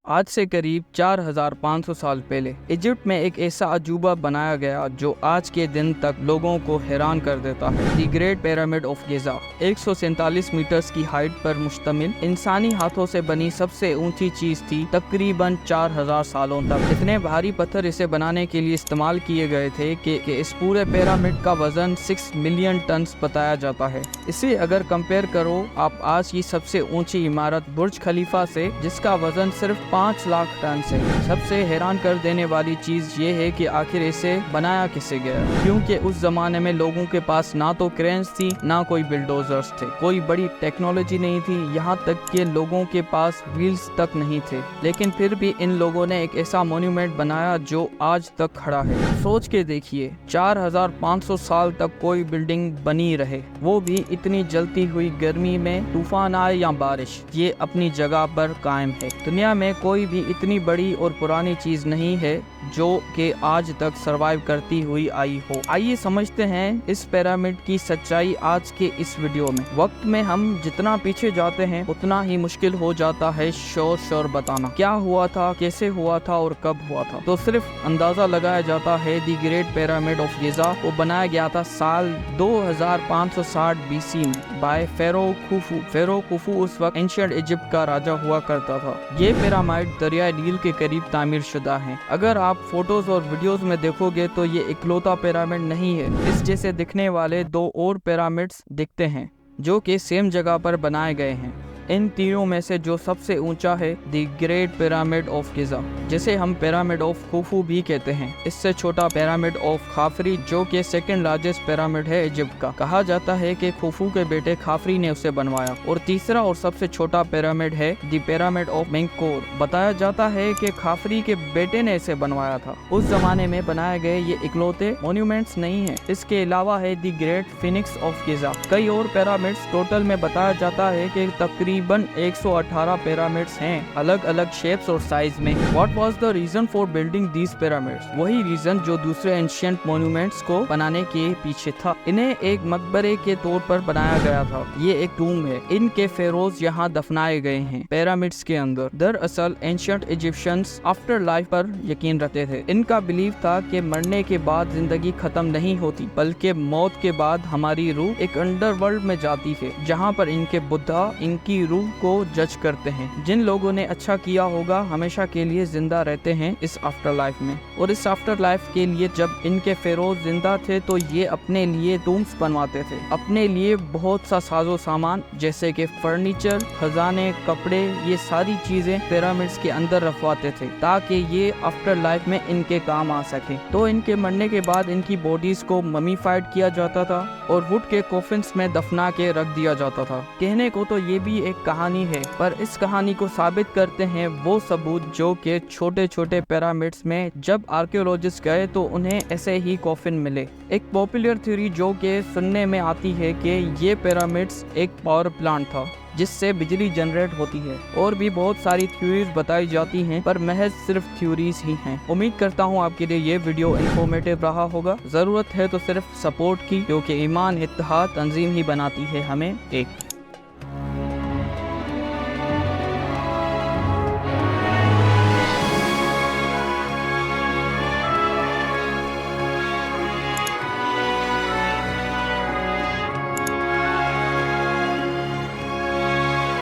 आज से करीब 4500 साल पहले इजिप्ट में एक ऐसा अजूबा बनाया गया जो आज के दिन तक लोगों को हैरान कर देता है। The great pyramid of Giza 147 metres की हाइट पर मुश्तमिल इंसानी हाथों से बनी सबसे ऊंची चीज थी। तकरीबन 4000 सालों तक इतने भारी पत्थर इसे बनाने के लिए इस्तेमाल किए गए थे कि इस पूरे पिरामिड का वजन 6 मिलियन टन बताया जाता है। इसे अगर कंपेयर करो आप आज की सबसे ऊंची इमारत बुर्ज खलीफा से, जिसका वजन सिर्फ 5 लाख टन से। सबसे हैरान कर देने वाली चीज ये है कि आखिर इसे बनाया किसे गया, क्योंकि उस जमाने में लोगों के पास ना तो क्रेन्स थी ना कोई बिल्डोजर्स थे, कोई बड़ी टेक्नोलॉजी नहीं थी, यहाँ तक कि लोगों के पास व्हील्स तक नहीं थे। लेकिन फिर भी इन लोगों ने एक ऐसा मॉन्यूमेंट बनाया जो आज तक खड़ा है। सोच के देखिए 4500 साल तक कोई बिल्डिंग बनी रहे, वो भी इतनी जलती हुई गर्मी में, तूफान आए या बारिश, ये अपनी जगह पर कायम है। दुनिया में कोई भी इतनी बड़ी और पुरानी चीज नहीं है जो कि आज तक सरवाइव करती हुई आई हो। आइए समझते हैं इस पिरामिड की सच्चाई आज के इस वीडियो में। वक्त में हम जितना पीछे जाते हैं उतना ही मुश्किल हो जाता है श्योर बताना क्या हुआ था, कैसे हुआ था और कब हुआ था। तो सिर्फ अंदाजा लगाया जाता है the great pyramid of Giza वो बनाया गया था साल 2560 BC में बाय फेरो खुफू। फेरो खुफू उस वक्त एंशिएंट इजिप्ट का राजा हुआ करता था। ये पिरामिड दरियाई नील के करीब तामीर शुदा है। अगर आप फोटोज और वीडियोस में देखोगे तो ये इकलौता पिरामिड नहीं है। इस जैसे दिखने वाले 2 और पिरामिड्स दिखते हैं जो कि सेम जगह पर बनाए गए हैं। इन तीनों में से जो सबसे ऊंचा है the great pyramid of Giza, जिसे हम पिरामिड ऑफ खुफू भी कहते हैं। इससे छोटा पिरामिड ऑफ खाफरी जो कि सेकंड लार्जेस्ट पिरामिड है इजिप्ट का। कहा जाता है कि खुफू के बेटे खाफरी ने उसे बनवाया। और तीसरा और सबसे छोटा पिरामिड है दी पिरामिड ऑफ मेंकोर। बताया जाता है कि खाफरी के बेटे ने इसे बनवाया था। उस जमाने में बनाए गए ये इकलौते मॉन्यूमेंट्स नहीं है। इसके अलावा है the great Phoenix of Giza. कई और पिरामिड्स टोटल में बताया जाता है कि तकरीबन 118 पिरामिड्स हैं, अलग अलग शेप्स और साइज में। What was the reason for building these pyramids? वही रीजन जो दूसरे एंशिएंट मॉन्यूमेंट्स को बनाने के पीछे था। इन्हें एक मकबरे के तौर पर बनाया गया था। ये एक टूम है। इनके फेरोज यहाँ दफनाए गए हैं पिरामिड्स के अंदर। दरअसल एंशिएंट इजिप्शियंस आफ्टर लाइफ पर यकीन रखते थे। इनका बिलीव था कि मरने के बाद जिंदगी खत्म नहीं होती, बल्कि मौत के बाद हमारी रूह एक अंडरवर्ल्ड में जाती है, जहाँ पर इनके बुद्धा इनकी रूह को जज करते हैं। जिन लोगों ने अच्छा किया होगा हमेशा के लिए जिंदा रहते हैं इस आफ्टर लाइफ में। और इस आफ्टर लाइफ के लिए जब इनके फेरोज जिंदा थे तो ये अपने लिए टूम्स बनवाते थे, अपने लिए बहुत सा साजो सामान जैसे कि फर्नीचर, खजाने, कपड़े, ये सारी चीजें पिरामिड्स के अंदर रखवाते थे ताकि ये आफ्टर लाइफ में इनके काम आ सके। तो इनके मरने के बाद इनकी बॉडीज को ममीफाइड किया जाता था और वुड के कॉफिन्स में दफना के रख दिया जाता था। कहने को तो ये भी एक कहानी है, पर इस कहानी को साबित करते हैं वो सबूत जो कि छोटे छोटे पिरामिड्स में जब आर्कियोलॉजिस्ट गए तो उन्हें ऐसे ही कॉफिन मिले। एक पॉपुलर थ्योरी जो कि सुनने में आती है कि ये पिरामिड्स एक पावर प्लांट था जिससे बिजली जनरेट होती है। और भी बहुत सारी थ्योरीज बताई जाती हैं, पर महज सिर्फ थ्योरीज ही हैं। उम्मीद करता हूँ आपके लिए ये वीडियो इंफॉर्मेटिव रहा होगा। जरूरत है तो सिर्फ सपोर्ट की, क्योंकि ईमान इत्तेहाद तंजीम ही बनाती है हमें एक।